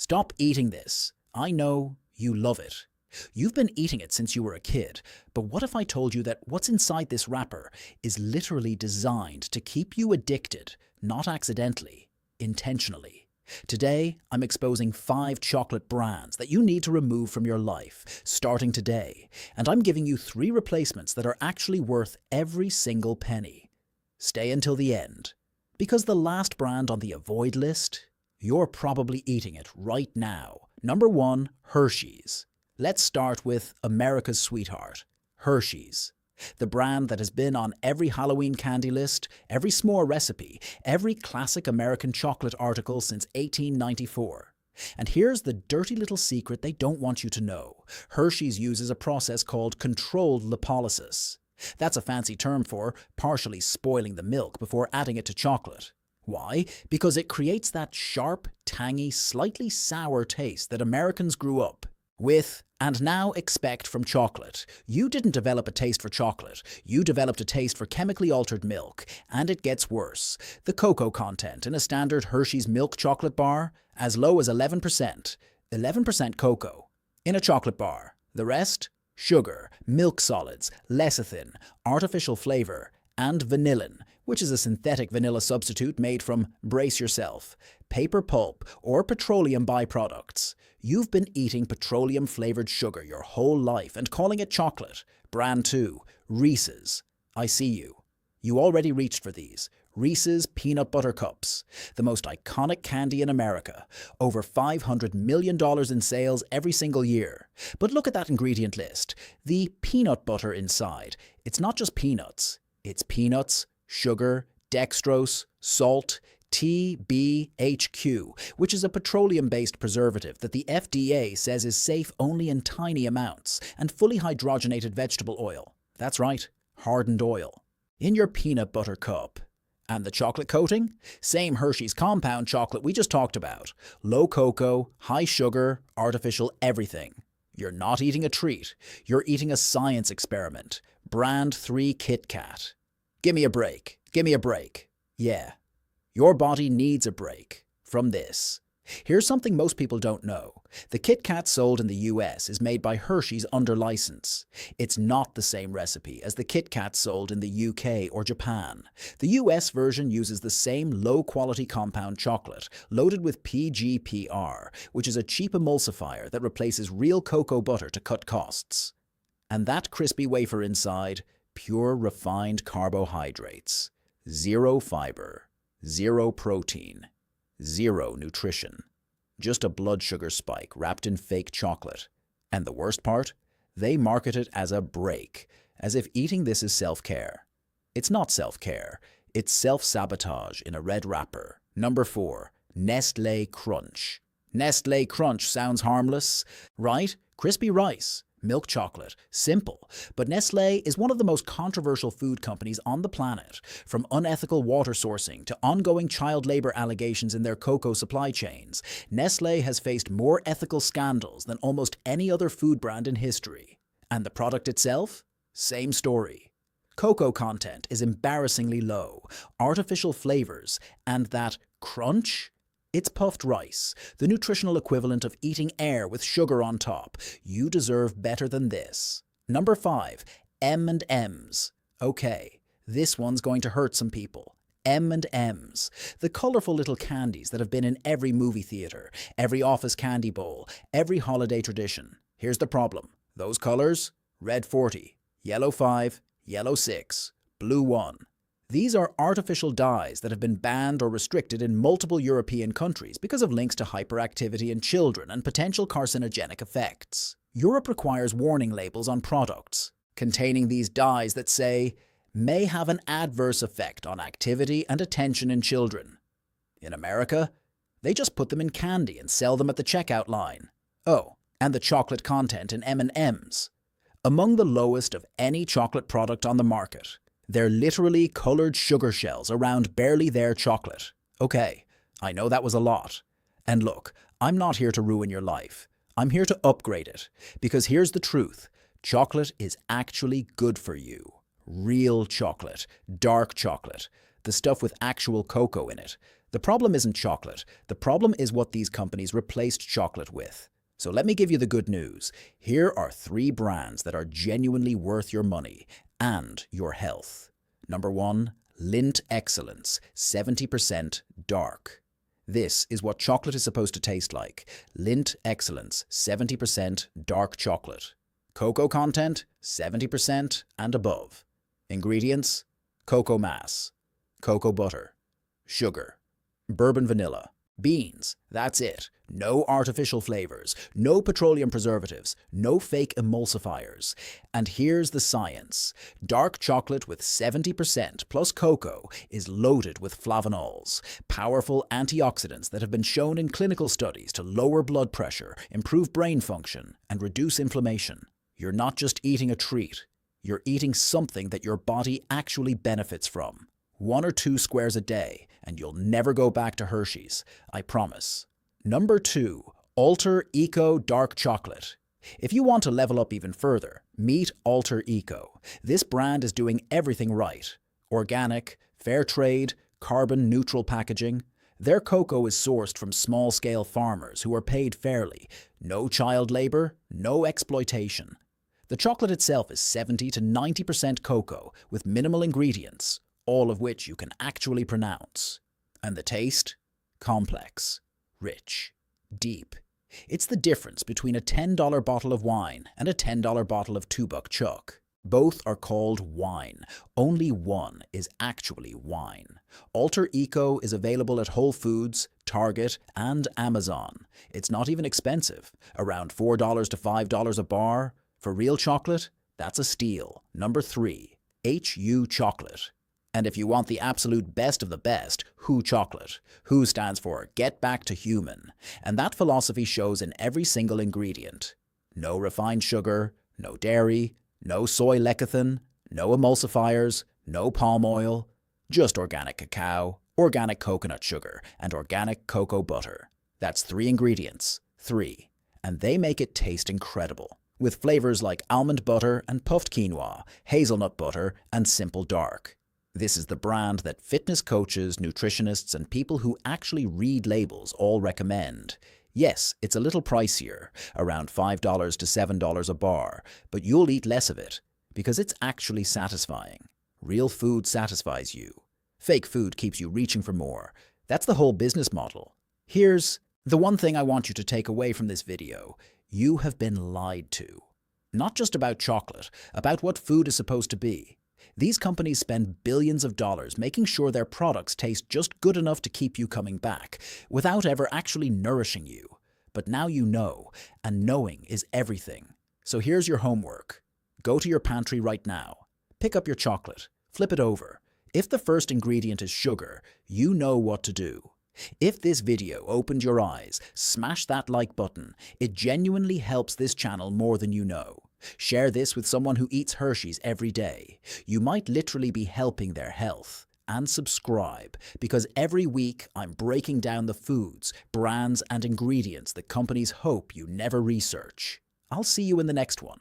Stop eating this. I know you love it. You've been eating it since you were a kid, but what if I told you that what's inside this wrapper is literally designed to keep you addicted, not accidentally, intentionally? Today, I'm exposing 5 chocolate brands that you need to remove from your life, starting today, and I'm giving you 3 replacements that are actually worth every single penny. Stay until the end, because the last brand on the avoid list, you're probably eating it right now. Number 1, Hershey's. Let's start with America's sweetheart, Hershey's. The brand that has been on every Halloween candy list, every s'more recipe, every classic American chocolate article since 1894. And here's the dirty little secret they don't want you to know. Hershey's uses a process called controlled lipolysis. That's a fancy term for partially spoiling the milk before adding it to chocolate. Why? Because it creates that sharp, tangy, slightly sour taste that Americans grew up with and now expect from chocolate. You didn't develop a taste for chocolate. You developed a taste for chemically altered milk. And it gets worse. The cocoa content in a standard Hershey's milk chocolate bar, as low as 11%. 11% cocoa in a chocolate bar. The rest? Sugar, milk solids, lecithin, artificial flavor, and vanillin, which is a synthetic vanilla substitute made from, brace yourself, paper pulp or petroleum byproducts. You've been eating petroleum-flavored sugar your whole life and calling it chocolate. Brand 2, Reese's. I see you. You already reached for these. Reese's Peanut Butter Cups, the most iconic candy in America. Over $500 million in sales every single year. But look at that ingredient list. The peanut butter inside. It's not just peanuts. It's peanuts, sugar, dextrose, salt, TBHQ, which is a petroleum-based preservative that the FDA says is safe only in tiny amounts, and fully hydrogenated vegetable oil. That's right, hardened oil. In your peanut butter cup. And the chocolate coating? Same Hershey's compound chocolate we just talked about. Low cocoa, high sugar, artificial everything. You're not eating a treat. You're eating a science experiment. Brand 3 Kit Kat. Give me a break. Give me a break. Yeah. Your body needs a break from this. Here's something most people don't know. The Kit Kat sold in the US is made by Hershey's under license. It's not the same recipe as the Kit Kat sold in the UK or Japan. The US version uses the same low-quality compound chocolate, loaded with PGPR, which is a cheap emulsifier that replaces real cocoa butter to cut costs. And that crispy wafer inside, pure refined carbohydrates. 0 fiber, 0 protein. 0 nutrition. Just a blood sugar spike wrapped in fake chocolate. And the worst part? They market it as a break, as if eating this is self-care. It's not self-care. It's self-sabotage in a red wrapper. Number 4. Nestlé Crunch. Nestlé Crunch sounds harmless, right? Crispy rice. Milk chocolate. Simple. But Nestlé is one of the most controversial food companies on the planet. From unethical water sourcing to ongoing child labor allegations in their cocoa supply chains, Nestlé has faced more ethical scandals than almost any other food brand in history. And the product itself? Same story. Cocoa content is embarrassingly low, artificial flavors, and that crunch? It's puffed rice, the nutritional equivalent of eating air with sugar on top. You deserve better than this. Number 5, M&M's. Okay, this one's going to hurt some people. M&M's, the colorful little candies that have been in every movie theater, every office candy bowl, every holiday tradition. Here's the problem. Those colors? Red 40, yellow 5, yellow 6, blue 1. These are artificial dyes that have been banned or restricted in multiple European countries because of links to hyperactivity in children and potential carcinogenic effects. Europe requires warning labels on products containing these dyes that say, may have an adverse effect on activity and attention in children. In America, they just put them in candy and sell them at the checkout line. Oh, and the chocolate content in M&M's. Among the lowest of any chocolate product on the market. They're literally colored sugar shells around barely there chocolate. Okay, I know that was a lot. And look, I'm not here to ruin your life. I'm here to upgrade it. Because here's the truth. Chocolate is actually good for you. Real chocolate, dark chocolate, the stuff with actual cocoa in it. The problem isn't chocolate. The problem is what these companies replaced chocolate with. So let me give you the good news. Here are 3 brands that are genuinely worth your money and your health. Number 1, Lindt Excellence, 70% dark. This is what chocolate is supposed to taste like. Lindt Excellence, 70% dark chocolate. Cocoa content, 70% and above. Ingredients: cocoa mass, cocoa butter, sugar, bourbon vanilla, beans. That's it. No artificial flavors, no petroleum preservatives, no fake emulsifiers. And here's the science. Dark chocolate with 70% plus cocoa is loaded with flavanols, powerful antioxidants that have been shown in clinical studies to lower blood pressure, improve brain function, and reduce inflammation. You're not just eating a treat. You're eating something that your body actually benefits from. 1 or 2 squares a day, and you'll never go back to Hershey's, I promise. Number 2, Alter Eco Dark Chocolate. If you want to level up even further, meet Alter Eco. This brand is doing everything right. Organic, fair trade, carbon neutral packaging. Their cocoa is sourced from small-scale farmers who are paid fairly. No child labor, no exploitation. The chocolate itself is 70 to 90% cocoa with minimal ingredients, all of which you can actually pronounce. And the taste? Complex, rich, deep. It's the difference between a $10 bottle of wine and a $10 bottle of 2-buck chuck. Both are called wine. Only one is actually wine. Alter Eco is available at Whole Foods, Target, and Amazon. It's not even expensive, around $4 to $5 a bar. For real chocolate, that's a steal. Number 3, HU Chocolate. And if you want the absolute best of the best, WHO Chocolate. WHO stands for Get Back to Human. And that philosophy shows in every single ingredient. No refined sugar, no dairy, no soy lecithin, no emulsifiers, no palm oil, just organic cacao, organic coconut sugar, and organic cocoa butter. That's 3 ingredients. 3. And they make it taste incredible, with flavors like almond butter and puffed quinoa, hazelnut butter, and simple dark. This is the brand that fitness coaches, nutritionists, and people who actually read labels all recommend. Yes, it's a little pricier, around $5 to $7 a bar, but you'll eat less of it, because it's actually satisfying. Real food satisfies you. Fake food keeps you reaching for more. That's the whole business model. Here's the one thing I want you to take away from this video. You have been lied to. Not just about chocolate, about what food is supposed to be. These companies spend billions of dollars making sure their products taste just good enough to keep you coming back, without ever actually nourishing you. But now you know, and knowing is everything. So here's your homework. Go to your pantry right now. Pick up your chocolate. Flip it over. If the first ingredient is sugar, you know what to do. If this video opened your eyes, smash that like button. It genuinely helps this channel more than you know. Share this with someone who eats Hershey's every day. You might literally be helping their health. And subscribe, because every week I'm breaking down the foods, brands, and ingredients that companies hope you never research. I'll see you in the next one.